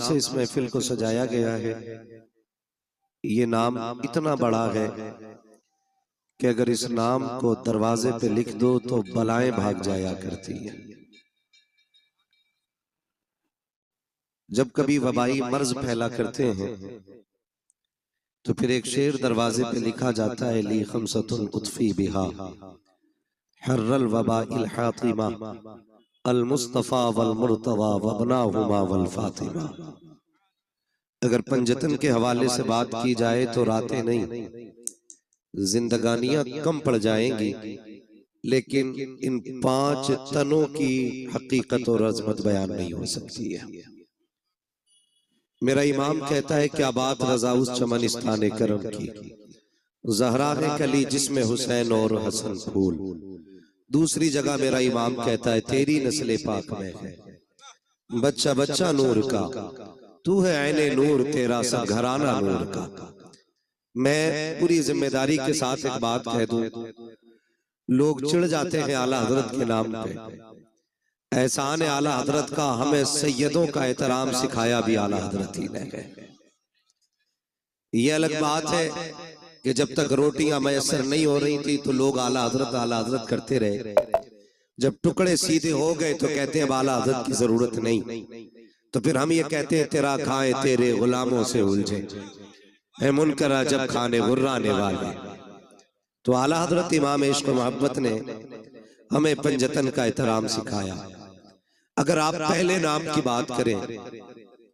से इस महफिल को सजाया गया है, ये नाम इतना बड़ा है कि अगर इस नाम को दरवाजे पे लिख दो तो बलाएं भाग जाया करती है। जब कभी वबाई मर्ज फैला करते हैं तो फिर एक शेर दरवाजे पे लिखा जाता है, ली खमसतुन उतफी बिहा हर्रल वबाइल हातिमा अल मुस्तफा वल मुर्तवा वबनाहुमा वल फातिमा। अगर पंजतन के हवाले से बात की जाए तो रातें नहीं, जिंदगानियां कम पड़ जाएंगी, लेकिन इन 5 तनों की हकीकत और अजमत बयान नहीं हो सकती है। मेरा इमाम कहता है क्या बात रजा उस चमनिस्तान करम की, जहरा है कली जिसमें हुसैन और हसन फूल। दूसरी जगह मेरा इमाम कहता है तेरी नस्ल पाक में है बच्चा बच्चा नूर का, तू है ऐने नूर तेरा सब घराना नूर का। मैं पूरी जिम्मेदारी के साथ एक बात कह दूं, लोग चिढ़ जाते हैं आला हजरत के नाम पे। एहसान आला हजरत का हमें सैयदों का एहतराम सिखाया भी आला हजरत ही ने है। ये अलग बात है कि जब तक रोटियां मैसर नहीं हो रही थी तो लोग आला हजरत करते रहे। जब टुकड़े सीधे हो गए तो कहते हैं अब आला हजरत की जरूरत नहीं, तो फिर हम ये कहते हैं तेरा खाए तेरे गुलामों से उलझे है मुनकरा जब खाने गुर्राने वाले। तो आला हजरत इमाम इश्क मोहब्बत ने हमें पंजतन का एहतराम सिखाया। अगर आप पहले नाम की बात करें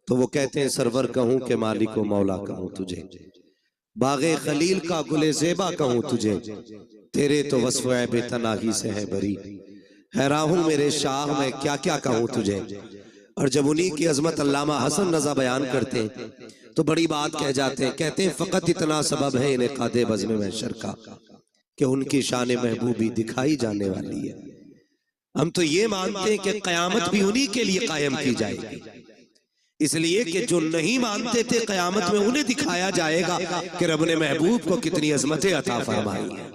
तो वो कहते हैं सरवर कहूं के मालिक व मौला कहूं तुझे, बागे खलील का गुले ज़ेबा कहूं तुझे, तेरे तो वस्फ़ बेतनाही से है बरी, हैरान हूं मेरे शाह में क्या क्या कहूं तुझे। और जब उन्हीं की अजमत अल्लामा हसन रज़ा बयान करते हैं तो बड़ी बात कह जाते हैं, कहते हैं फ़कत इतना सबब है इन्हें कादे बज़्म महशर का कि उनकी शान महबूबी दिखाई जाने वाली है। हम तो ये मानते हैं कि क़यामत भी उन्हीं के लिए कायम की जाएगी, इसलिए कि जो नहीं मानते थे क़यामत में उन्हें दिखाया जाएगा कि रब ने महबूब को कितनी अजमतें अता फरमाई है।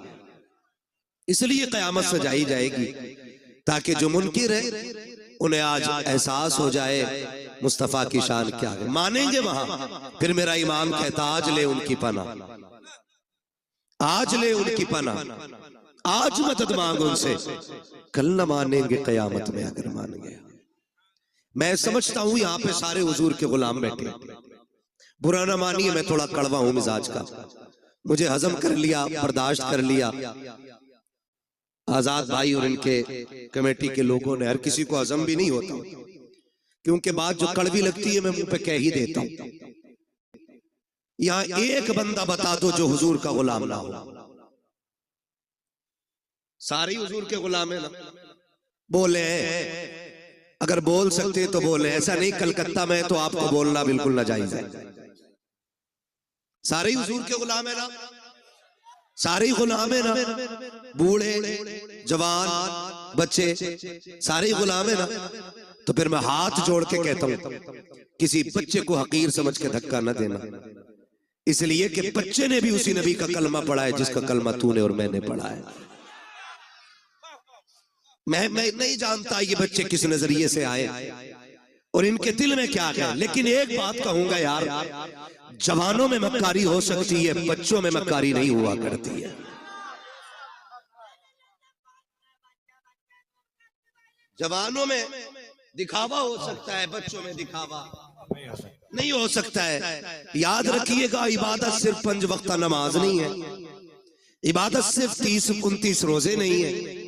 इसलिए क़यामत सजाई जाएगी ताकि जो मुनकिर है उन्हें आज एहसास हो जाए मुस्तफ़ा की शान क्या है, मानेंगे वहां। फिर मेरा इमाम कहता आज ले उनकी पना, आज ले उनकी पना, आज मदद मांग उनसे, कल न मानेंगे क़यामत में अगर मान गया। मैं समझता हूं यहाँ पे सारे हुजूर के गुलाम बैठे, बुरा ना मानिए मैं थोड़ा कड़वा हूं मिजाज का, मुझे हजम कर लिया, बर्दाश्त कर लिया। आजाद भाई और इनके कमेटी के लोगों ने, हर किसी को हजम भी नहीं होता क्योंकि बात जो कड़वी लगती है मैं मुंह पे कह ही देता हूं। यहाँ एक बंदा बता दो जो हुजूर का गुलाम ना हो, सारे हुजूर के गुलाम है ना। बोले अगर बोल सकते तो बोले, ऐसा नहीं कलकत्ता में तो आपको बोलना बिल्कुल नाजायज है। सारे हुजूर के गुलाम है ना, सारे गुलाम है ना, बूढ़े जवान बच्चे सारे गुलाम है ना। तो फिर मैं हाथ जोड़ के कहता हूं किसी बच्चे को हकीर समझ के धक्का न देना, इसलिए कि बच्चे ने भी उसी नबी का कलमा पढ़ा है जिसका कलमा तूने और मैंने पढ़ा है। मैं नहीं जानता ये बच्चे किस नजरिए से आए और इनके दिल में क्या है, लेकिन एक बात कहूंगा यार, जवानों में मक्कारी हो सकती है, बच्चों में मक्कारी नहीं हुआ करती है। जवानों में दिखावा हो सकता है, बच्चों में दिखावा नहीं हो सकता है। याद रखिएगा इबादत सिर्फ 5 वक्त नमाज नहीं है, इबादत सिर्फ 30-29 रोजे नहीं है,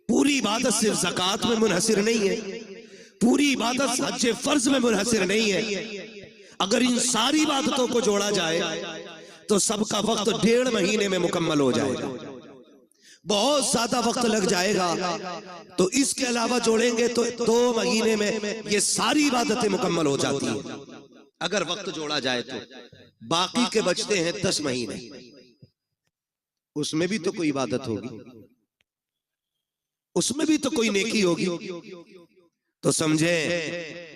पूरी इबादत सिर्फ ज़कात में मुनहसिर नहीं है, पूरी इबादत हज फर्ज में मुनहसिर नहीं है। अगर इन सारी इबादतों को जोड़ा जाए तो सबका वक्त 1.5 महीने में मुकम्मल हो जाएगा, बहुत ज्यादा वक्त लग जाएगा। तो इसके अलावा जोड़ेंगे तो 2 महीने में ये सारी इबादतें मुकम्मल हो जाती हैं अगर वक्त जोड़ा जाए तो। बाकी के बचते हैं 10 महीने, उसमें भी तो कोई इबादत होगी, उसमें भी तो कोई नेकी होगी। तो समझे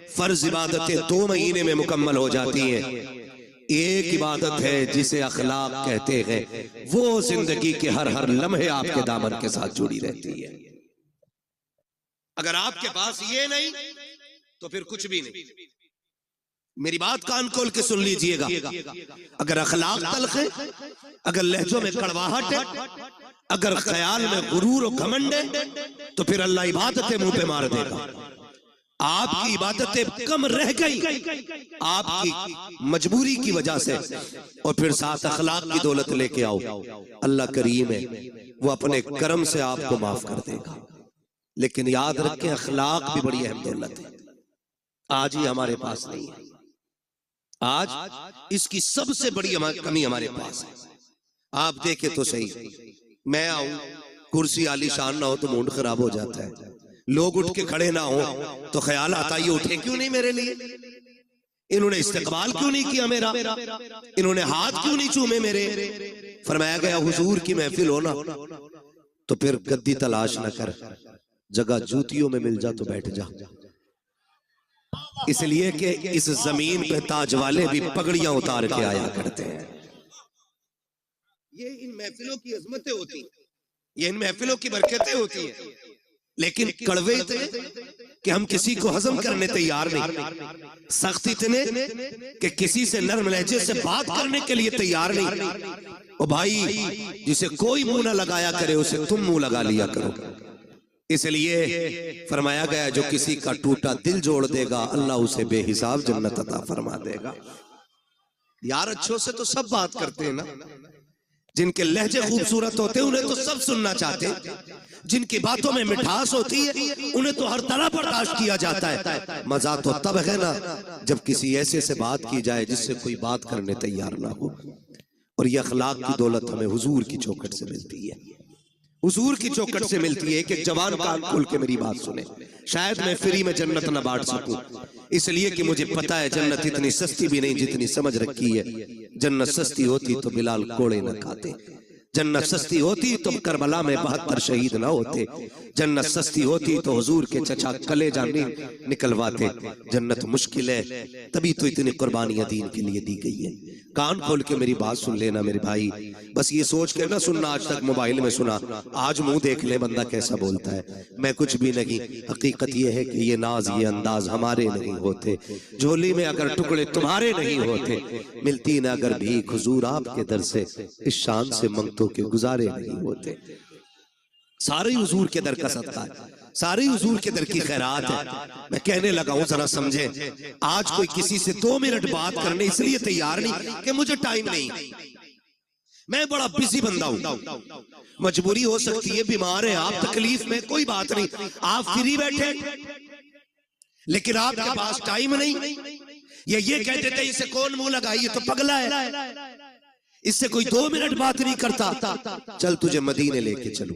फर्ज इबादतें 2 महीने में मुकम्मल हो जाती हैं। एक इबादत है जिसे अखलाक कहते हैं, वो जिंदगी के हर लम्हे आपके दामन के साथ जुड़ी रहती है। अगर आपके पास ये नहीं तो फिर कुछ भी नहीं। मेरी बात कान खोल के सुन लीजिएगा। अगर अखलाक तल्ख है, अगर लहजों में कड़वाहट है, अगर ख्याल में गुरूर और घमंड है, तो फिर अल्लाह इबादतें मुंह पे मार देगा। आपकी इबादतें कम रह गई आपकी मजबूरी की वजह से, और फिर साथ अखलाक की दौलत लेके आओ, अल्लाह करीम है, वो अपने करम से आपको माफ कर देगा। लेकिन याद रखें, अखलाक भी बड़ी अहम दौलत है। आज ही हमारे पास नहीं है, आज इसकी सबसे बड़ी कमी हमारे पास है। आप देखे तो सही, मैं आऊं, कुर्सी आलीशान ना हो तो मूड खराब हो जाता है, लोग उठ के खड़े ना हो तो ख्याल आता ये उठे क्यों नहीं मेरे लिए, इन्होंने इस्तकबाल क्यों नहीं किया मेरा, इन्होंने हाथ क्यों नहीं चूमे मेरे। फरमाया गया हुजूर की महफिल हो ना तो फिर गद्दी तलाश न कर, जगह जूतियों में मिल जा तो बैठ जा। इसलिए कि इस जमीन पे ताज वाले भी पगड़ियां उतार के आया करते हैं। ये इन महफिलों की अजमतें होती हैं, ये इन महफिलों की बरकतें होती हैं। लेकिन कड़वे इतने कि हम किसी को हजम करने तैयार नहीं, सख्त इतने कि किसी से नरम लहजे से बात करने के लिए तैयार नहीं। ओ भाई, जिसे कोई मुंह ना लगाया करे उसे तुम मुंह लगा लिया करो। इसलिए फरमाया गया जो किसी का टूटा दिल जोड़ देगा अल्लाह उसे बेहिसाब जन्नत अता फरमा देगा। यार अच्छों से तो सब बात करते हैं ना, जिनके लहजे खूबसूरत होते हैं उन्हें तो सब सुनना चाहते हैं, जिनकी बातों में मिठास होती है उन्हें तो हर तरह बर्दाश्त किया जाता है। मजा तो तब है ना जब किसी ऐसे से बात की जाए जिससे कोई बात करने तैयार ना हो। और ये अखलाक की दौलत हमें हुजूर की चौखट से मिलती है, हुजूर की चौखट से मिलती है। कि जवान कान खोल के मेरी बात सुने। शायद मैं फ्री में जन्नत न बांट सकूं, इसलिए कि मुझे पता है जन्नत इतनी सस्ती भी नहीं जितनी समझ रखी है। जन्नत सस्ती होती तो बिलाल कोड़े न खाते, जन्नत सस्ती होती तो करबला में 72 शहीद ना होते, जन्नत सस्ती होती तो हुजूर के चचा कलेजा नहीं निकलवाते। जन्नत मुश्किल है तभी तो इतनी कुर्बानियां दीन के लिए दी गई है। कान खोल के मेरी बात सुन लेना मेरे भाई, बस ये सोच के ना सुनना आज तक मोबाइल में सुना, आज मुंह देख ले बंदा कैसा बोलता है। मैं कुछ भी नहीं, हकीकत ये है कि ये नाज ये अंदाज हमारे नहीं होते, झोली में अगर टुकड़े तुम्हारे नहीं होते, मिलती न अगर भीख हुजूर आपके दर से, इस शान से मंगतों के गुजारे नहीं होते। सारे हुजूर के दर का सदका है, सारी हुजूर के दर की खैरात है। मैं कहने लगा हूं जरा समझे, आज कोई किसी से 2 मिनट बात करने इसलिए तैयार नहीं कि मुझे टाइम नहीं, मैं बड़ा बिजी बंदा हूं, मजबूरी हो सकती है, बीमार है आप, तकलीफ में, कोई बात नहीं, आप फ्री बैठे, लेकिन आपके पास टाइम नहीं। ये कहते थे इसे कौन मुंह लगाइए तो पगला है, इससे कोई 2 मिनट बात नहीं करता। चल तुझे मदीने लेके चलो,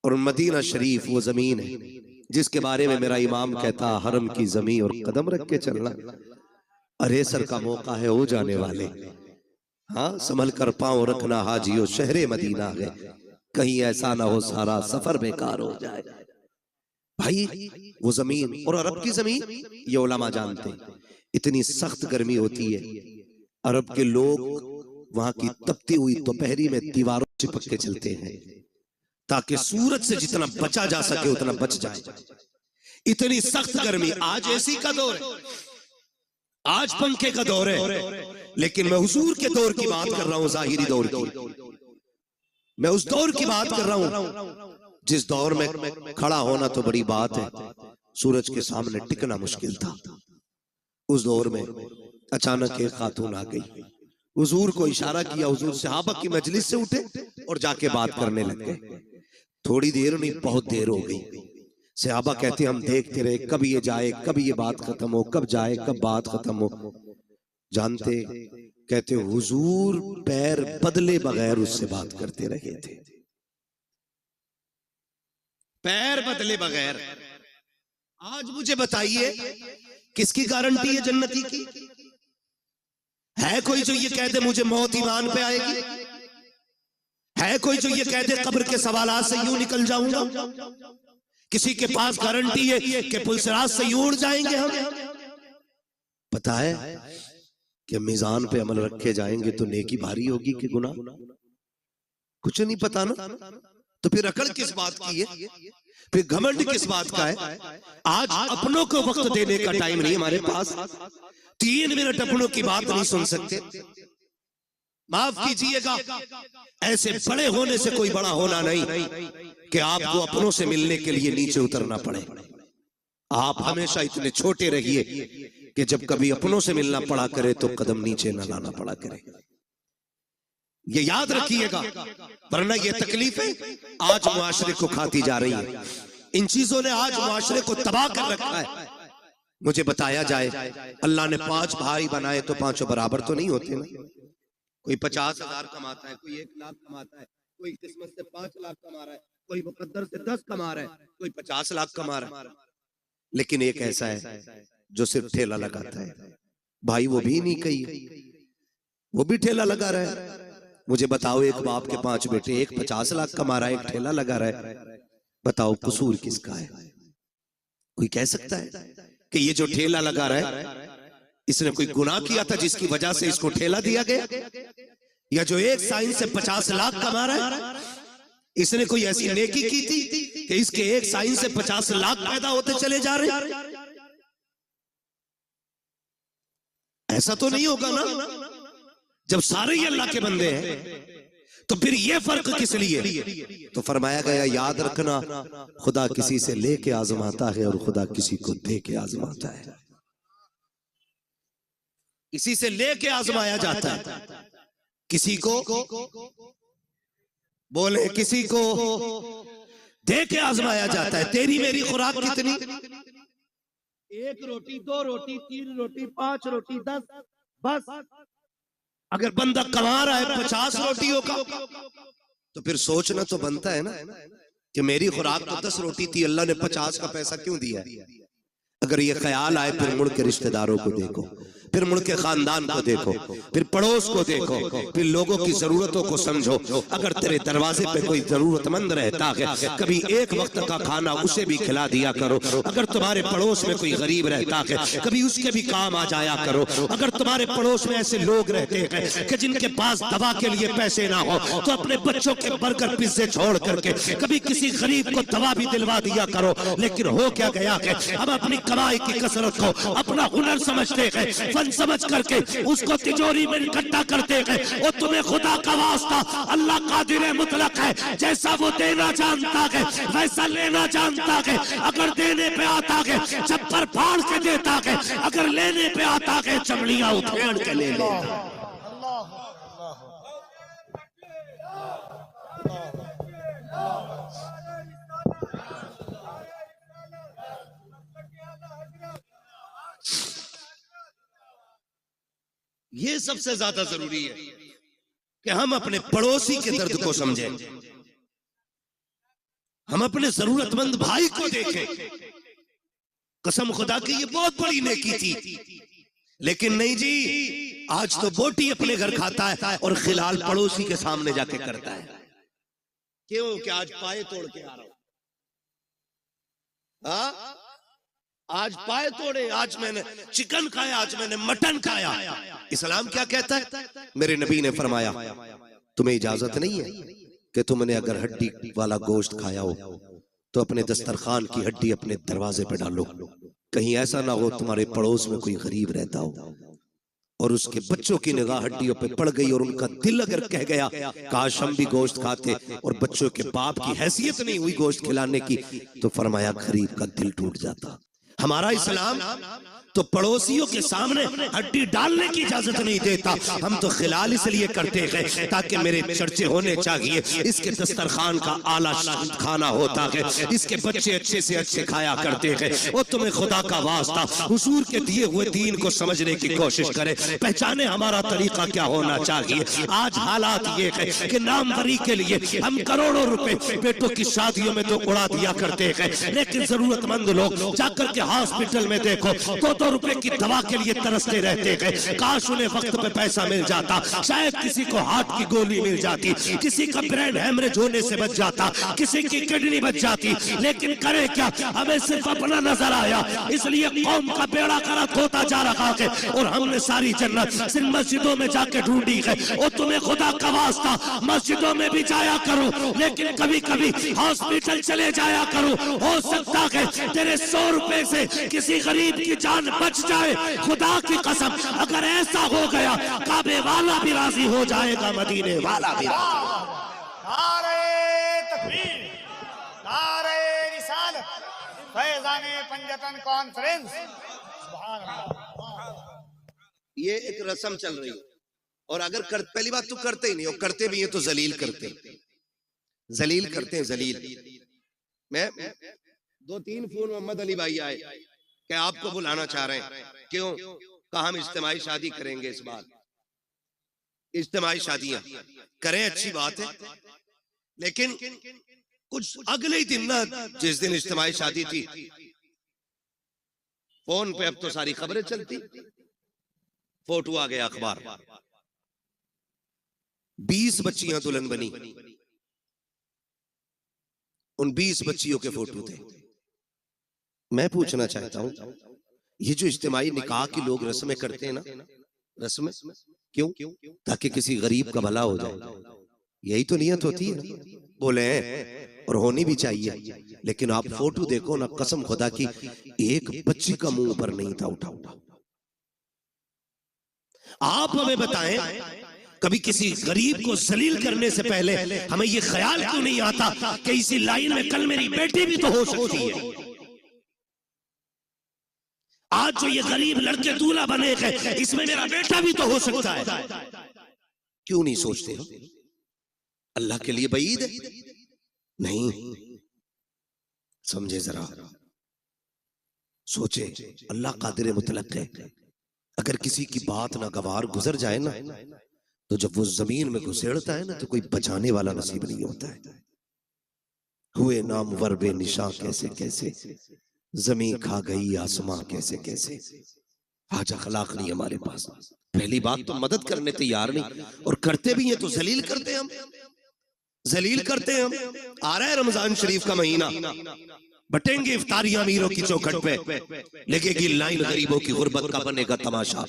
और मदीना शरीफ वो जमीन है जिसके बारे में मेरा इमाम कहता हरम की जमीन और कदम रख के चलना। अरे सर का मौका है हो जाने वाले, हाँ संभल कर पांव रखना हाजियो शहरे मदीना है, कहीं ऐसा ना हो सारा सफर बेकार हो जाए। भाई वो जमीन और अरब की जमीन, ये उलमा जानते हैं, इतनी सख्त गर्मी होती है, अरब के लोग वहां की तपती हुई दोपहरी में दीवारों चिपक के चलते हैं ताकि सूरज से जितना बचा जा सके उतना बच जाए। इतनी सख्त गर्मी, आज एसी का दौर है, आज पंखे का दौर है, लेकिन मैं हुजूर के दौर की बात कर रहा हूं, जाहिरी दौर की, मैं उस दौर की बात कर रहा हूं जिस दौर में खड़ा होना तो बड़ी बात है, सूरज के सामने टिकना मुश्किल था। उस दौर में अचानक एक खातून आ गई, हुजूर को इशारा किया, हुजूर सहाबा की मजलिस से उठे और जाके बात करने लग गए। थोड़ी देर नहीं बहुत देर हो गई, सहाबा कहते हम देखते रहे कब ये जाए कब ये बात खत्म हो, कब जाए कब बात खत्म हो। जानते कहते हुजूर पैर बदले बगैर उससे बात करते रहे थे, पैर बदले बगैर। आज मुझे बताइए किसकी गारंटी है जन्नती की? है कोई जो ये कह दे मुझे मौत ईमान पे आएगी? है कोई जो ये कह दे कब्र के सवालात से यूं निकल जाऊंगा? किसी के पास गारंटी है कि पुलसराज से यूं उड़ जाएंगे हम? पता है कि मीजान पे अमल रखे जाएंगे तो नेकी भारी होगी कि गुनाह? कुछ नहीं पता ना, तो फिर अकड़ किस बात की है, फिर घमंड किस बात का है? आज अपनों को वक्त देने का टाइम नहीं हमारे पास, 3 मिनट अपनों की बात नहीं सुन सकते? माफ कीजिएगा, ऐसे बड़े होने से कोई बड़ा होना नहीं कि आपको अपनों से मिलने के लिए नीचे उतरना पड़े। आप हमेशा इतने छोटे रहिए कि जब कभी अपनों से मिलना पड़ा करे तो कदम नीचे न लाना पड़ा करे। ये याद रखिएगा, वरना ये तकलीफें आज मुआशरे को खाती जा रही है। इन चीजों ने आज मुआशरे को तबाह कर रखा है। मुझे बताया जाए, अल्लाह ने 5 भाई बनाए तो 5 बराबर तो नहीं होते ना। कोई 50,000 कमाता है, कोई 1 लाख कमाता है, कोई किस्मत से 5 लाख कमा रहा है, कोई मुकद्दर से 10 कमा रहा है, कोई 50 लाख कमा रहा है। लेकिन एक ऐसा है जो सिर्फ ठेला लगाता है। भाई वो भी नहीं कही, वो भी ठेला लगा रहा है। मुझे बताओ, एक बाप के 5 बेटे, एक 50 लाख कमा रहा है, एक ठेला लगा रहा है। बताओ कसूर किसका है? कोई कह सकता है कि ये जो ठेला लगा रहा है इसने कोई गुनाह किया था जिसकी वजह से इसको ठेला दिया गया? या जो एक साइन से 50 लाख कमा रहा है इसने कोई ऐसी नेकी की थी कि इसके एक साइन से 50 लाख पैदा होते चले जा रहे? ऐसा तो नहीं होगा ना। जब सारे ही अल्लाह के बंदे हैं तो फिर ये फर्क किस लिए? तो फरमाया गया, याद रखना, खुदा किसी से लेके आजमाता है और खुदा किसी को दे के आजमाता है। किसी से लेके आजमाया जाता है, किसी को बोले, किसी को दे के आजमाया जाता है। तेरी मेरी खुराक कितनी? 1 रोटी, 2 रोटी, 3 रोटी, 5 रोटी, 10, बस। अगर बंदा कमा रहा है 50 रोटियों का तो फिर सोचना तो बनता है ना कि मेरी खुराक तो 10 रोटी थी, अल्लाह ने 50 का पैसा क्यों दिया? अगर ये ख्याल आए, फिर मुड़ के रिश्तेदारों को देखो, फिर मुड़ के खानदान को देखो, फिर पड़ोस को देखो, फिर लोगों की जरूरतों को समझो। अगर तेरे दरवाजे पे कोई जरूरतमंद रहता है, कभी एक वक्त का खाना उसे भी खिला दिया करो। अगर तुम्हारे पड़ोस में कोई गरीब रहता है, कभी उसके भी काम आ जाया करो। अगर तुम्हारे पड़ोस में ऐसे लोग रहते हैं कि जिनके पास दवा के लिए पैसे ना हो, तो अपने बच्चों के बर्गर पिज्जे छोड़ करके कभी किसी गरीब को दवा भी दिलवा दिया करो। लेकिन हो क्या गया है, हम अपनी कमाई की कसरत को अपना हुनर समझते हैं, फन समझ करके उसको तिजोरी में इकट्ठा करते हैं। और तुम्हें खुदा का वास्ता, अल्लाह कादिर मुतलक है, जैसा वो देना जानता है वैसा लेना जानता है। अगर देने पे आता है चप्पर फाड़ के देता है, अगर लेने पे आता है चमड़ियां उठेड़ के ले लेता। ये सबसे ज्यादा जरूरी है कि हम अपने पड़ोसी के दर्द को समझें, हम अपने जरूरतमंद भाई को देखें। कसम खुदा की ये बहुत बड़ी नेकी थी, लेकिन नहीं जी, आज तो बोटी अपने घर खाता है और खिलाल पड़ोसी के सामने जाके करता है। क्यों? कि आज पाए तोड़ के आ रहा हूं। हाँ, आज पाए तोड़े, आज मैंने चिकन खाया, आज मैंने मटन खाया। इस्लाम क्या कहता है? मेरे नबी ने फरमाया, तुम्हें इजाजत नहीं है कि तुमने अगर हड्डी वाला गोश्त खाया हो तो अपने दस्तरखान की हड्डी अपने दरवाजे पे डालो। कहीं ऐसा ना हो तुम्हारे पड़ोस में कोई गरीब रहता हो और उसके बच्चों की निगाह हड्डियों पे पड़ गई और उनका दिल अगर कह गया काश हम भी गोश्त खाते, और बच्चों के बाप की हैसियत नहीं हुई गोश्त खिलाने की, तो फरमाया गरीब का दिल टूट जाता। हमारा इस्लाम तो पड़ोसियों के सामने हड्डी डालने की इजाजत नहीं देता। हम तो खिलाल इसलिए करते हैं ताकि मेरे चर्चे होने चाहिए, इसके दस्तरखान का आला खाना होता है, इसके बच्चे अच्छे से अच्छे खाया करते हैं। और तुम्हें खुदा का वास्ता हुजूर के दिए हुए दीन को समझने की कोशिश करें, पहचाने हमारा तरीका क्या होना चाहिए। आज हालात ये है कि नामवरी के लिए हम करोड़ों रुपए बेटों की शादियों में तो उड़ा दिया करते हैं, लेकिन जरूरतमंद लोग जाकर के हॉस्पिटल में देखो 2-2 रुपए की दवा के लिए तरसते रहते हैं। काश उन्हें वक्त पे पैसा मिल जाता, शायद किसी को हार्ट की गोली मिल जाती, किसी का ब्रेन हेमरेज होने से बच जाता, किसी की किडनी बच जाती। लेकिन करे क्या, हमें सिर्फ अपना नजर आया, इसलिए कौम का बेड़ा गर्क होता जा रहा है और हमने सारी जन्नत सिर्फ मस्जिदों में जाके ढूंढी है। और तुम्हें खुदा का वास्ता मस्जिदों में भी जाया करो, लेकिन कभी कभी हॉस्पिटल चले जाया करो। हो सकता है तेरे 100 रुपए से से किसी गरीब की जान बच जाए, खुदा की कसम अगर ऐसा हो गया काबे वाला भी राजी हो जाएगा, मदीने वाला भी। नारे तकबीर, नारे रिसालत, फैज़ाने पंजतन कॉन्फ्रेंस। सुभान अल्लाह। ये एक रस्म चल रही है, और अगर पहली बात तो करते ही नहीं, और करते भी हैं तो जलील करते हैं, जलील करते हैं, जलील। मैं 2-3 फोन मोहम्मद अली भाई आए कि आपको बुलाना चाह रहे हैं, क्यों? कहा हम इज्तिमाई शादी करेंगे इस बार। इज्तिमाई शादियां करें, अच्छी बात है, लेकिन कुछ अगले ही दिन ना, जिस दिन इज्तिमाई शादी थी, फोन पे अब तो सारी खबरें चलती, फोटो आ गया अखबार, 20 बच्चियां दुल्हन बनी, उन 20 बच्चियों के फोटो थे। मैं पूछना चाहता हूं, ये जो इज्तिमाई निकाह की लोग रस्में करते हैं ना, रस्में क्यों? ताकि किसी गरीब का भला हो जाए, यही तो नियत होती है ना? बोले और होनी भी चाहिए, लेकिन आप फोटो देखो ना, कसम खुदा की एक बच्ची का मुंह पर नहीं था उठा उठा। आप हमें बताएं, कभी किसी गरीब को जलील करने से पहले हमें ये ख्याल क्यों नहीं आता कि इसी लाइन में कल मेरी बेटी भी तो हो सकती है? आज जो ये गरीब लड़के दूल्हा बने हैं, इसमें मेरा बेटा भी तो हो सकता है। क्यों नहीं सोचते हम? अल्लाह के लिए बईद है? नहीं, समझे जरा, सोचे, अल्लाह कादिर मुतलक है। अगर किसी की बात ना गवार गुजर जाए ना, तो जब वो जमीन में घुसेड़ता है ना, तो कोई बचाने वाला नसीब नहीं होता है। हुए नाम वर्बे निशा कैसे कैसे, जमीन खा गई आसमां कैसे कैसे। आज अखलाक नहीं हमारे पास। पहली बात तो मदद करने तैयार नहीं, और करते भी हैं तो जलील करते हैं हम, जलील करते हैं हम। आ रहा है रमजान शरीफ का महीना, बटेंगे इफ्तारियां अमीरों की चौखट पे, लगेगी लाइन गरीबों की गुर्बत का बनेगा तमाशा।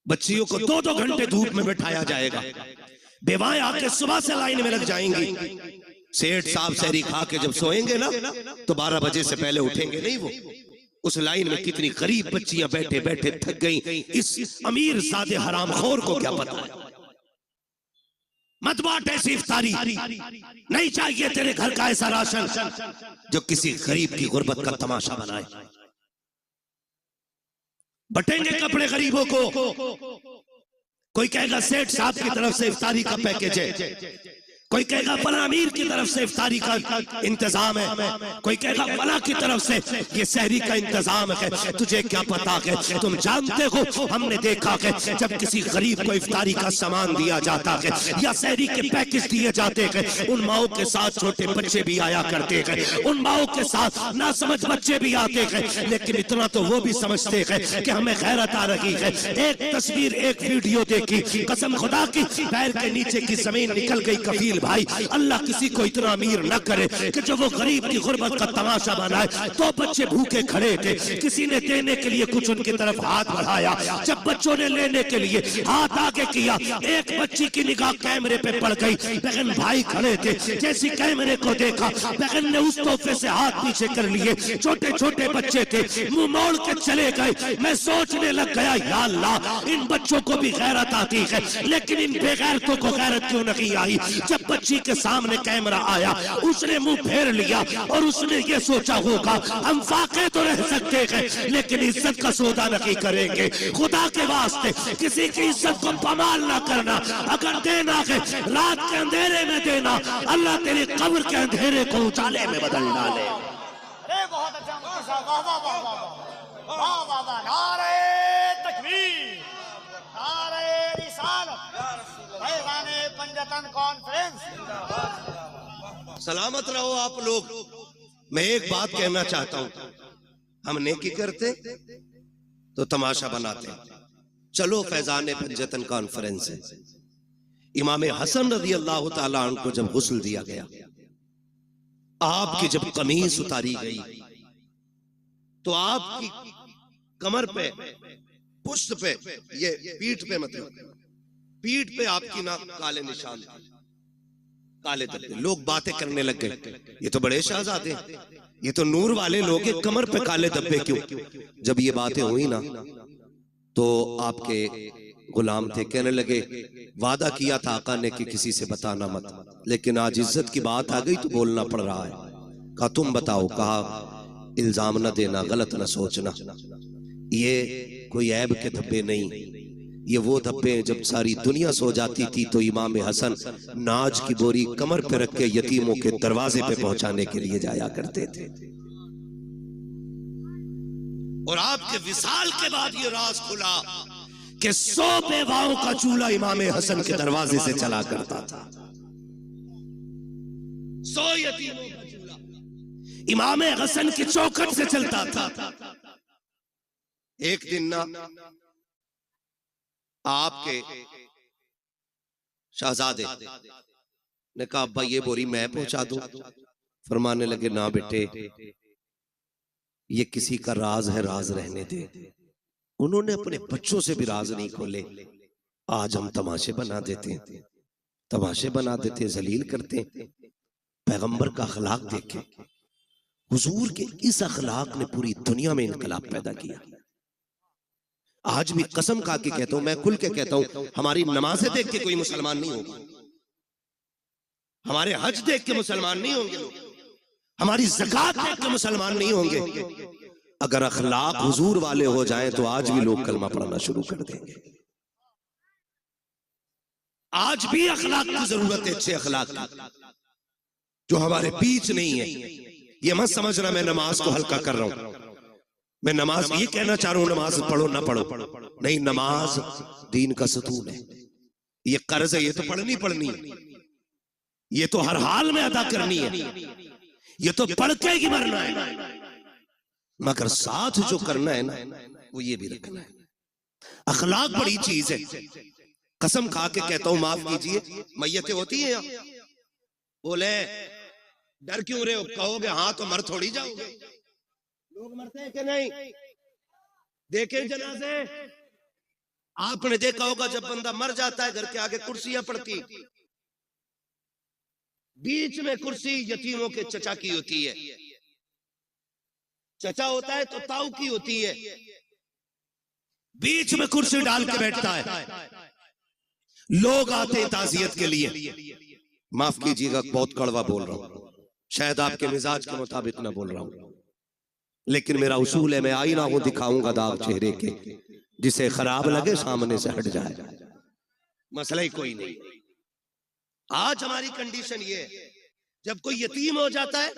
बच्चियों को 2-2 घंटे धूप में बैठाया जाएगा, बेवाएं आके सुबह से लाइन में लग जाएंगी। सेठ साहब सहरी खा के जब सोएंगे ना, तो 12 बजे से पहले उठेंगे नहीं वो। उस लाइन में कितनी गरीब बच्चियां बैठे बैठे थक गई, इस अमीर ज़ादे हरामखोर को क्या पता है। मत बांट ऐसी इफ्तारी, नहीं चाहिए तेरे घर का ऐसा राशन जो किसी गरीब की गुर्बत का तमाशा बनाए। बटेंगे कपड़े गरीबों को, कोई कहेगा सेठ साहब की तरफ से इफ्तारी का पैकेज है, कोई कहेगा फला अमीर की तरफ से इफ्तारी का इंतजाम है, कोई कहेगा फला की तरफ से ये सहरी का इंतजाम है। तुझे क्या पता है? तुम जानते हो, हमने देखा है जब किसी गरीब को इफ्तारी का सामान दिया जाता है या सहरी के पैकेज दिए जाते हैं, उन माओं के साथ छोटे बच्चे भी आया करते हैं, उन माओं के साथ ना समझ बच्चे भी आते हैं, लेकिन इतना तो वो भी समझते हैं कि हमें गैरत आ रही है। एक तस्वीर, एक वीडियो देखी, कसम खुदा की पैर के नीचे की जमीन निकल गई। कफील भाई, अल्लाह किसी को इतना अमीर न करे कि जो वो गरीब की गुर्बत का तमाशा बनाए। तो बच्चे भूखे खड़े थे, किसी ने देने के लिए कुछ उनकी तरफ हाथ बढ़ाया, जब बच्चों ने लेने के लिए हाथ आगे किया, एक बच्ची की निगाह कैमरे पे पड़ गई। बहन भाई खड़े थे, जैसी कैमरे को देखा, बहन ने उस तोहफे से हाथ पीछे कर लिए। छोटे छोटे बच्चे थे, मुंह मोड़ के चले गए। मैं सोचने लग गया, या अल्लाह, इन बच्चों को भी गैरत आती है, लेकिन इन बेगैरतों को गैरत क्यों नहीं आई? जब बच्ची के सामने कैमरा आया, उसने मुंह फेर लिया और उसने ये सोचा होगा हम फाके तो रह सकते हैं, लेकिन इज्जत का सौदा नहीं करेंगे। खुदा के वास्ते किसी की इज्जत को पमाल ना करना। अगर देना है रात के अंधेरे में देना, अल्लाह तेरी कब्र के अंधेरे को उजाले में बदल डाले। अरे बहुत अच्छा मुफ्ती साहब, वाह वाह वाह वाह वाह वाह वाह। नारे तकबीर, नारे रिसालत, फैज़ाने पंजतन कॉन्फ्रेंस। सलामत रहो आप लोग। मैं एक बात कहना चाहता हूं, हम नेकी करते तो तमाशा बनाते। चलो फैज़ाने पंजतन कॉन्फ्रेंस है। इमाम हसन रज़ी अल्लाह ताला अन्हु को जब गुस्ल दिया गया, आपकी जब कमीज उतारी गई, तो आपकी कमर पे, पुष्ट पे, ये पीठ पे, मतलब पीठ पे आपकी ना काले निशान थे। काले धब्बे। लोग बातें करने लग गए, ये तो बड़े शहजादे, ये तो नूर वाले लोग हैं, कमर पे काले धब्बे क्यों? जब ये बातें हुई ना तो आपके गुलाम थे, कहने लगे वादा किया था आका ने कि किसी से बताना मत, लेकिन आज इज्जत की बात आ गई तो बोलना पड़ रहा है। कहा तुम बताओ। कहा इल्जाम न देना, गलत न सोचना, ये कोई ऐब के धब्बे नहीं, ये वो धब्बे हैं जब सारी दुनिया सो जाती थी तो इमाम हसन नाज की बोरी कमर पे रख के यतीमों के दरवाजे पे पहुंचाने के लिए जाया करते थे। और आपके विसाल के बाद ये राज खुला कि 100 बेवाओं का चूल्हा इमाम हसन के दरवाजे से चला करता था। 100 यतीमों का चूल्हा इमाम हसन की चौखट से चलता था। एक दिन ना आपके शहजादे ने कहा अब्बा ये बोरी मैं पहुंचा दूं। फरमाने लगे ना बेटे, ये किसी का राज है, राज रहने दे। उन्होंने अपने बच्चों से भी राज नहीं खोले। आज हम तमाशे बना देते हैं, तमाशे बना देते हैं, जलील करते हैं। पैगंबर का अखलाक देखें, हुजूर के इस अखलाक ने पूरी दुनिया में इनकलाब पैदा किया। आज भी कसम खा के कहता हूं, मैं खुल के कहता हूं, हमारी नमाजें देख के कोई मुसलमान नहीं होगा, हमारे हज देख के मुसलमान नहीं होंगे, हमारी ज़कात देख के मुसलमान नहीं होंगे। अगर अखलाक हुजूर वाले हो जाएं तो आज भी लोग कलमा पढ़ना शुरू कर देंगे। आज भी अखलाक की जरूरत है, अच्छे अखलाक की, जो हमारे बीच नहीं है। ये मत समझना मैं नमाज को हल्का कर रहा हूं, मैं नमाज ये कहना चाह रहा हूं नमाज पढ़ो ना पढ़ो, नहीं, नमाज दीन का सतून है। ये कर्ज है, ये तो पढ़नी है, ये तो हर हाल में अदा करनी है, ये तो पढ़ के ही मरना है। मगर साथ जो करना है ना वो ये भी रखना है। अखलाक बड़ी चीज है। कसम खा के कहता हूं, माफ कीजिए, मैयतें होती हैं यहाँ, बोले डर क्यों रहे हो, कहोगे हाँ तो मर थोड़ी जाओगे। लोग मरते हैं कि नहीं? देखे जनाजे, आपने देखा होगा जब बंदा मर जाता है घर के आगे कुर्सियां पड़ती, बीच में कुर्सी यतीमों के चचा की होती है। चचा होता है तो ताऊ की होती है, बीच में कुर्सी डाल के बैठता है। लोग आते हैं ताजियत के लिए। माफ कीजिएगा बहुत कड़वा बोल रहा हूं, शायद आपके मिजाज के मुताबिक ना बोल रहा हूं, लेकिन मेरा उसूल है, मैं आईना हूं, दिखाऊंगा दाग चेहरे के, जिसे खराब लगे सामने से हट जाए, मसला ही कोई नहीं। आज हमारी कंडीशन ये है, जब कोई यतीम हो जाता है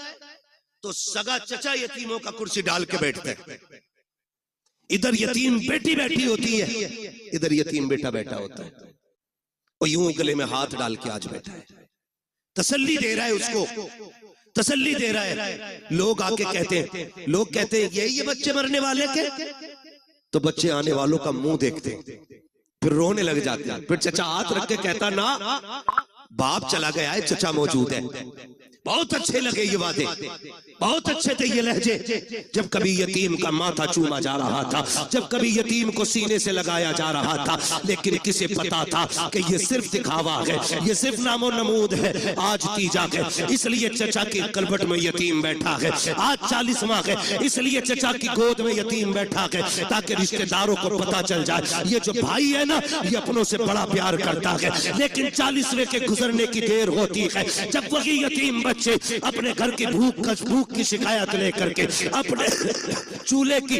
तो सगा चचा यतीमों का कुर्सी डाल के बैठते हैं। इधर यतीम बेटी बैठी होती है, इधर यतीम बेटा बैठा होता है, और यूं गले में हाथ डाल के आज बैठा है, तसल्ली दे रहा है उसको, तसल्ली दे रहा है। लोग आके कहते हैं, लोग कहते हैं यही ये बच्चे मरने वाले के, तो बच्चे आने वालों का मुंह देखते हैं, फिर रोने लग जाते हैं। फिर चचा हाथ रख के कहता ना बाप चला गया है, चचा मौजूद है। बहुत अच्छे लगे ये वादे, बहुत अच्छे थे ये लहजे, जब कभी यतीम का माथा चूमा जा रहा था, जब कभी यतीम को सीने से लगाया जा रहा था, लेकिन किसे पता था कि ये सिर्फ दिखावा है, ये सिर्फ नामो नमूद है, आज तीजा है इसलिए चचा की कलबट में यतीम बैठा है, आज 40वां है इसलिए चचा की गोद में यतीम बैठा है, ताकि रिश्तेदारों को पता चल जाए ये जो भाई है ना ये अपनों से बड़ा प्यार करता है। लेकिन 40वें के गुजरने की देर होती है, जब वही यतीम बच्चे अपने घर की भूख की शिकायत लेकर के, अपने चूल्हे की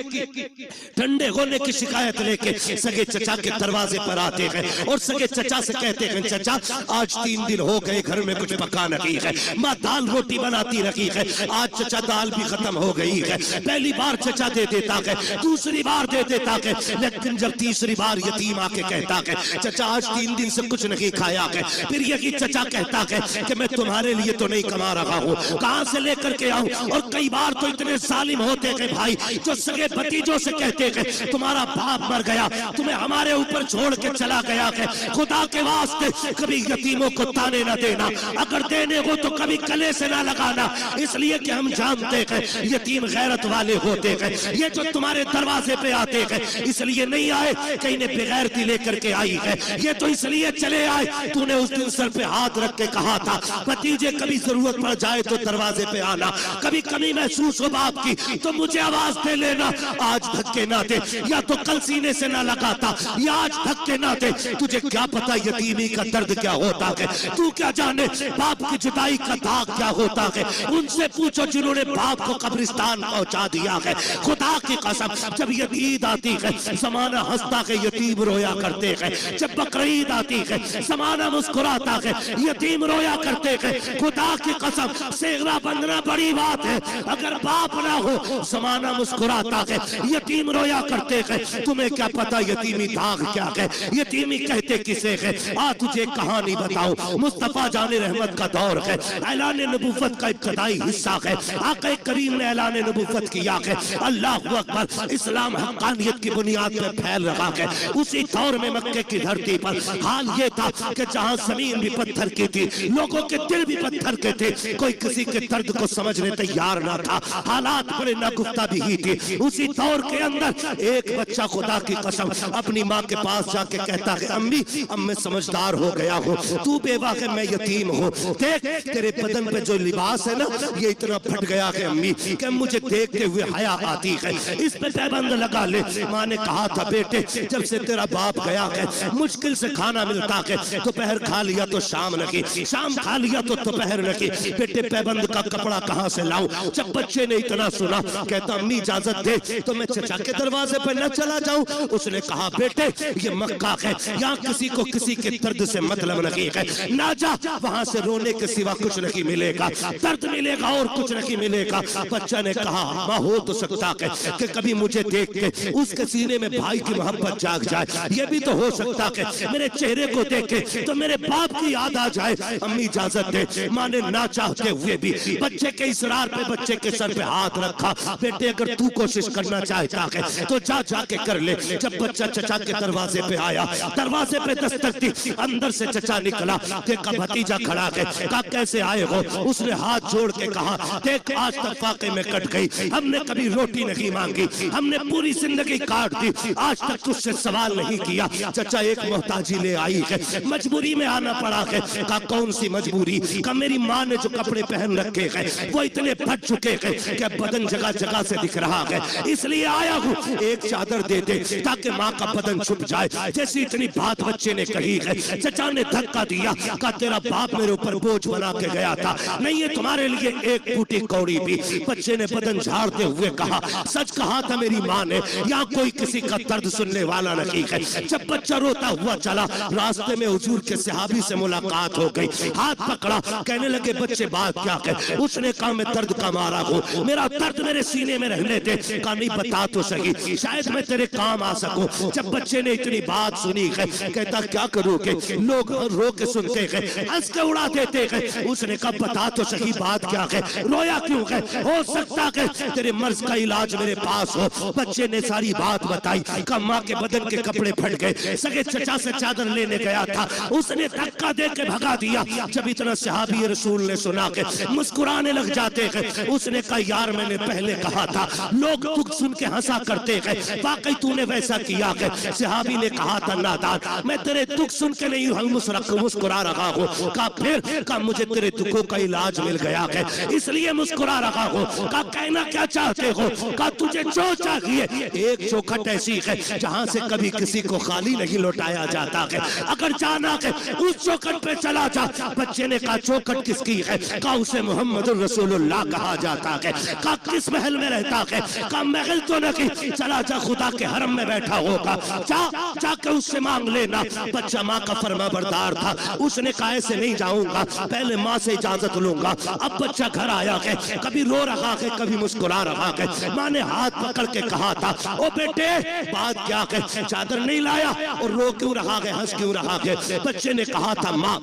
ठंडे होने की शिकायत लेके सगे चचा के दरवाजे पर आते हैं और सगे चचा से कहते हैं चचा आज 3 दिन हो गए घर में कुछ पका नहीं है, माँ दाल रोटी बनाती रही है, आज चचा दाल भी खत्म हो गई है। पहली बार चचा दे देता है, दूसरी बार दे देता है, लेकिन जब तीसरी बार यतीम आके कहता है चचा आज 3 दिन से कुछ नहीं खाया है, फिर यही चचा कहता है कि मैं तुम्हारे लिए तो नहीं कमा रहा हूँ, कहां से लेकर के आऊं, और कई बार तो इतने जालिम होते गए भाई, जो सगे भतीजों से कहते गए तुम्हारा बाप मर गया, तुम्हें हमारे ऊपर छोड़ के चला गया है, खुदा के वास्ते कभी यतीमों को ताने ना देना, अगर देने हो तो कभी गले से ना लगाना, इसलिए कि हम जानते हैं यतीम गैरत वाले होते हैं। ये जो तुम्हारे दरवाजे पे आते हैं इसलिए नहीं आए कि इन्हें बेगैरती लेकर के आई है, ये तो इसलिए चले आए तूने उस दिन सर पे हाथ रख के कहा था भतीजे कभी जरूरत पड़ जाए तो दरवाजे पे आना, कभी कमी महसूस हो बाप की तो मुझे आवाज दे लेना। आज धक्के ना दे, या तो कल सीने से ना लगाता, या आज धक्के ना दे। तुझे क्या पता यतीमी का दर्द क्या होता है, तू क्या जाने बाप की जुदाई का दाग क्या होता है। उनसे पूछो जिन्होंने बाप को कब्रिस्तान पहुंचा दिया है। खुदा की कसम, जब ईद आती है जमाना हंसता है, यतीम रोया करते हैं। जब बकरीद आती है जमाना मुस्कुराता है, यतीम रोया करते हैं। खुदा की कसम, सेवा बंधना बड़ी बात है, अगर बाप ना हो जमाना मुस्कुराता है, यतीम रोया करते हैं। तुम्हें क्या पता यतीमी दाग क्या है, यतीमी कहते किसे है। आ तुझे कहानी बताऊं, मुस्तफा जाने रहमत का दौर है, ऐलान नबुव्वत का इब्तदाई हिस्सा है। आक़ा करीम ने ऐलान नबुव्वत किया है, अल्लाह अकबर, इस्लाम हक़ानियत की बुनियाद पर फैल रहा है। उसी दौर में मक्के की धरती पर हाल ये था कि जहां जमीन भी पत्थर की थी, लोगों के दिल भी पत्थर के थे, कोई किसी के दर्द को समझने तैयार ना था, हालात बड़े नागुफ्ता भी ही थी। उसी दौर के अंदर एक बच्चा खुदा की कसम अपनी माँ के पास जाके कहता है, अम्मी अब मैं समझदार हो गया हूँ, तू बेवा है मैं यतीम हूँ, देख तेरे बदन पे जो लिबास है ना ये इतना फट गया है अम्मी कि मुझे देखते हुए हया आती है, इस पे पैबंद लगा ले। माँ ने कहा था बेटे जब से तेरा बाप गया है मुश्किल से खाना मिलता है, दोपहर खा लिया तो शाम नहीं, शाम खा लिया तो दोपहर नहीं, बेटे पैबंद का कपड़ा कहाँ से लाऊं। जब बच्चे ने इतना सुना कहता अम्मी इजाजत दे तो मैं चचा के दरवाजे पर न चला जाऊं। उसने कहा बेटे ये मक्का है, यहाँ किसी को किसी के दर्द से मतलब नहीं है, ना जा, वहां से रोने के सिवा कुछ नहीं मिलेगा, दर्द मिलेगा और कुछ नहीं मिलेगा। बच्चा ने कहा माँ हो तो सकता है कि कभी मुझे देख के उसके सीने में भाई की मोहब्बत जाग जाए, ये भी तो हो सकता है मेरे चेहरे को देखे तो मेरे बाप की याद आ जाए। अम्मी इजाजत दे। माँ ने ना चाहते हुए भी बच्चे के इसरार पे बच्चे के सर पे हाथ रखा, बेटे अगर तू कोशिश करना चाहता है तो जा जाके कर ले। जब बच्चा चचा के दरवाजे पे आया, दरवाजे पे दस्तक दी, अंदर से चचा निकला, देखा भतीजा खड़ा है, कहा कैसे आए हो। उसने हाथ जोड़ के कहा देख आज तक वाकई में कट गई, हमने कभी रोटी नहीं मांगी, हमने पूरी जिंदगी काट दी, आज तक तुझसे सवाल नहीं किया। चचा एक मोहताजी ले आई है, मजबूरी में आना पड़ा है। कहा कौन सी मजबूरी। कहा मेरी माँ ने जो कपड़े पहन रखे हैं वो इतने फट चुके हैं कि बदन जगह जगह से दिख रहा है, इसलिए आया हूँ एक चादर दे दे ताकि माँ का बदन छुप जाए। जैसी इतनी बात बच्चे ने कही है, चचा ने धक्का दिया, कहा तेरा बाप मेरे ऊपर बोझ बना के गया था, नहीं है तुम्हारे लिए एक फूटी कौड़ी भी। बच्चे ने बदन झाड़ते हुए कहा सच कहा था मेरी माँ ने, यहाँ कोई किसी का दर्द सुनने वाला नहीं है। जब बच्चा रोता हुआ चला, रास्ते में हुजूर के सहाबी से मुलाकात हो गई, हाथ पकड़ा, कहने लगे बच्चे बात क्या है। उसने कहा मैं दर्द का मारा हूँ, मेरा दर्द मेरे सीने में रहने दे। कहा नहीं बता तो सही, शायद मैं तेरे काम आ सकूं। जब बच्चे ने इतनी बात सुनी है, कहता क्या करोगे, लोग रो के सुनते हैं, हंस के उड़ा देते हैं। उसने कहा बता तो सही बात क्या है, रोया क्यों है, हो सकता है तेरे मर्ज का इलाज मेरे पास हो। बच्चे ने सारी बात बताई। कहा माँ के बदन के कपड़े फट गए, सगे चचा से चादर लेने गया था, उसने धक्का दे के भगा दिया। जब इतना सहाबी रसूल ने सुना के मुस्कुराने लग जाते हैं। उसने कहा यार मैंने पहले कहा था, लोग दुख सुन के हंसा करते हैं, वाकई तूने वैसा किया है। सहाबी ने कहा था नादान, मैं तेरे दुख सुन के नहीं मुस्कुरा रहा हूँ। कहा फिर, कहा मुझे तेरे दुखों का इलाज मिल गया है इसलिए मुस्कुरा रहा हूँ। कहा कहना क्या चाहते हो। कहा तुझे जो चाहिए, एक चौखट ऐसी है जहाँ से कभी किसी को खाली नहीं लौटाया जाता है, अगर जाना है उस चौखट पे चला जा। बच्चे ने कहा चौखट किसकी है। कहा उसे मोहम्मद रसूलुल्लाह कहा जाता है। कहा किस महल में रहता है। कहा महल तो नहीं, चला जा खुदा के हरम में बैठा होगा, जा जाके उससे मांग लेना। बच्चा माँ का फरमा बरदार था, उसने कहा ऐसे नहीं जाऊंगा, पहले माँ से इजाजत लूंगा। अब बच्चा घर आया है, कभी रो रहा है कभी मुस्कुरा रहा है। माँ ने हाथ पकड़ के कहा था ओ बेटे बात क्या है, चादर नहीं लाया और रो क्यों रहा है, हंस क्यों रहा है। बच्चे ने कहा था माँ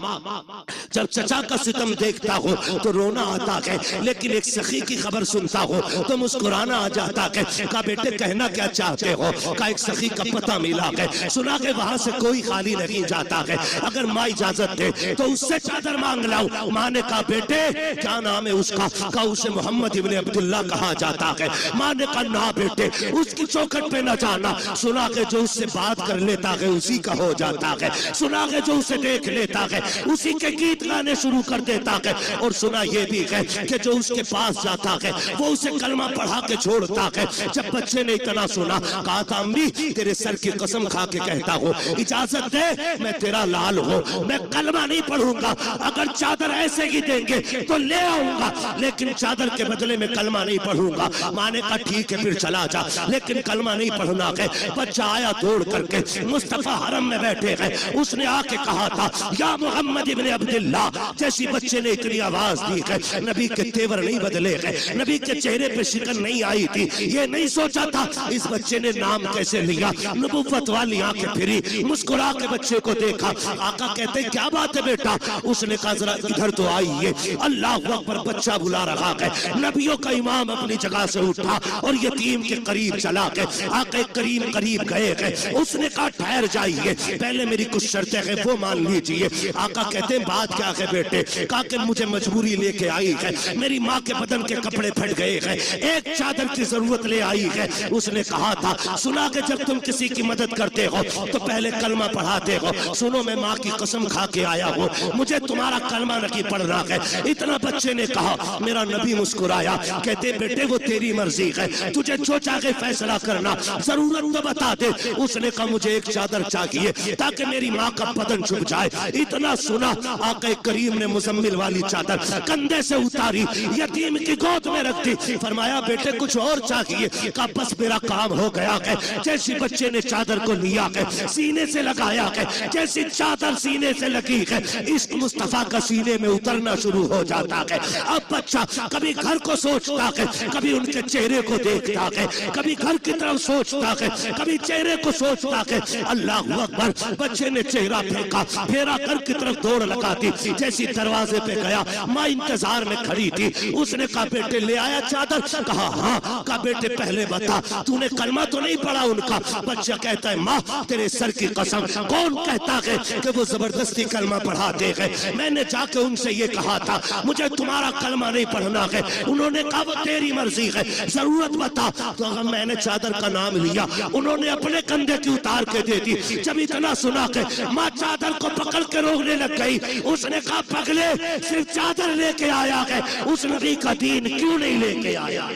जब चचा का सितम देखता हो तो रोना आता है, लेकिन लेकिन एक सखी की खबर सुनता हो तो मुस्कुराना आ जाता है। कहा बेटे कहना क्या चाहते हो? कहा एक सखी का पता मिला है, सुना के वहां से कोई खाली नहीं जाता है, अगर माँ इजाजत दे तो उससे चादर मांग लाऊं। माँ ने कहा बेटे क्या नाम है उसका? कहा उसे मोहम्मद इब्ने अब्दुल्ला कहा जाता है। माँ ने कहा ना बेटे उसकी चौखट पे न जाना, सुना के जो उससे बात कर लेता है उसी का हो जाता है, सुना के जो उसे देख लेता है उसी के गीत गाने शुरू कर देता है, और सुना ये भी है कि जो उसके पास जाता है वो उसे कलमा पढ़ा के छोड़ता है। जब बच्चे ने इतना सुना कहा था अम्मी तेरे सर की कसम खा के कहता हूँ इजाजत दे मैं तेरा लाल हूँ, मैं कलमा नहीं पढ़ूंगा, अगर चादर ऐसे ही देंगे तो ले आऊंगा, लेकिन चादर के बदले में कलमा नहीं पढ़ूंगा। माँ ने कहा ठीक है फिर चला जा, लेकिन कलमा नहीं पढ़ना है। बच्चा आया दौड़ करके, मुस्तफा हरम में बैठे हैं, उसने आके कहा था या मोहम्मद इब्ने अब्दुल्ला। जैसी बच्चे ने इतनी आवाज दी है, नबी के तेवर नहीं बदले हैं, नबी के चेहरे पे शिकन नहीं आई थी, ये नहीं सोचा था इस बच्चे ने नाम कैसे लिया। नबुव्वत वाली आंखें फिरी, मुस्कुरा के बच्चे को देखा। आका कहते क्या बात है बेटा? उसने कहा जरा इधर तो आइए। अल्लाह अकबर, बच्चा बुला रहा है। नबियों का इमाम अपनी जगह से उठा और यतीम के करीब चला के आके करीम करीब गए हैं। उसने कहा ठहर जाइए, पहले मेरी कुछ शर्तें हैं वो मान लीजिए। आका कहते हैं बात क्या है बेटे? कहा कि मुझे मजबूरी लेके आई है, मेरी माँ के बदन के कपड़े फट गए हैं, एक चादर की जरूरत ले आई है। उसने कहा था सुना के जब तुम किसी की मदद करते हो तो पहले कलमा पढ़ाते हो, सुनो मैं माँ की कसम खा के आया हूँ, मुझे तुम्हारा कलमा नहीं पढ़ना है। इतना बच्चे ने कहा। मेरा नबी मुस्कुराया, कहते बेटे वो तेरी मर्जी है, तुझे जो चाहे फैसला करना, जरूरत तो बता दे। उसने कहा मुझे एक चादर चाहिए ताकि मेरी माँ का बदन छुप जाए। इतना सुना आके करीम ने मुजम्मिल वाली चादर कंधे से उतारी, यतीम की गोद में रख दी। फरमाया बेटे कुछ और चाहिए? कहा बस मेरा काम हो गया है। जैसी बच्चे ने चादर को लिया है, सीने से लगाया है, जैसी चादर सीने से लगी है, इश्क मुस्तफा का सीने में उतरना शुरू हो जाता है। अब बच्चा कभी घर को सोचता है, कभी उनके चेहरे को देखता है, कभी घर की तरफ सोचता है, कभी चेहरे को सोचता है। अल्लाह अकबर, बच्चे ने चेहरा फेंका, फेरा घर की तरफ दौड़ लगा दी। जैसी दरवाजे पे गया, माँ इंतजार में खड़ी थी। उसने कहा बेटे ले आया चादर? कहा हाँ। कहा बेटे पहले बता तूने कलमा तो नहीं पढ़ा उनका? बच्चा कहता है माँ तेरे सर की कसम, कौन कहता है कि वो जबरदस्ती कलमा पढ़ाते हैं? मैंने जाके उनसे ये कहा था मुझे तुम्हारा कलमा नहीं पढ़ना है, उन्होंने कहा वो तेरी मर्जी है, जरूरत बता। तो अगर मैंने चादर का नाम लिया, उन्होंने अपने कंधे की उतार के दे दी। जब इतना सुना के माँ चादर को पकड़ के रोकने लग गई। उसने कहा पगले सिर्फ चादर लेके आया है, उस नबी का दीन क्यों नहीं लेके आया?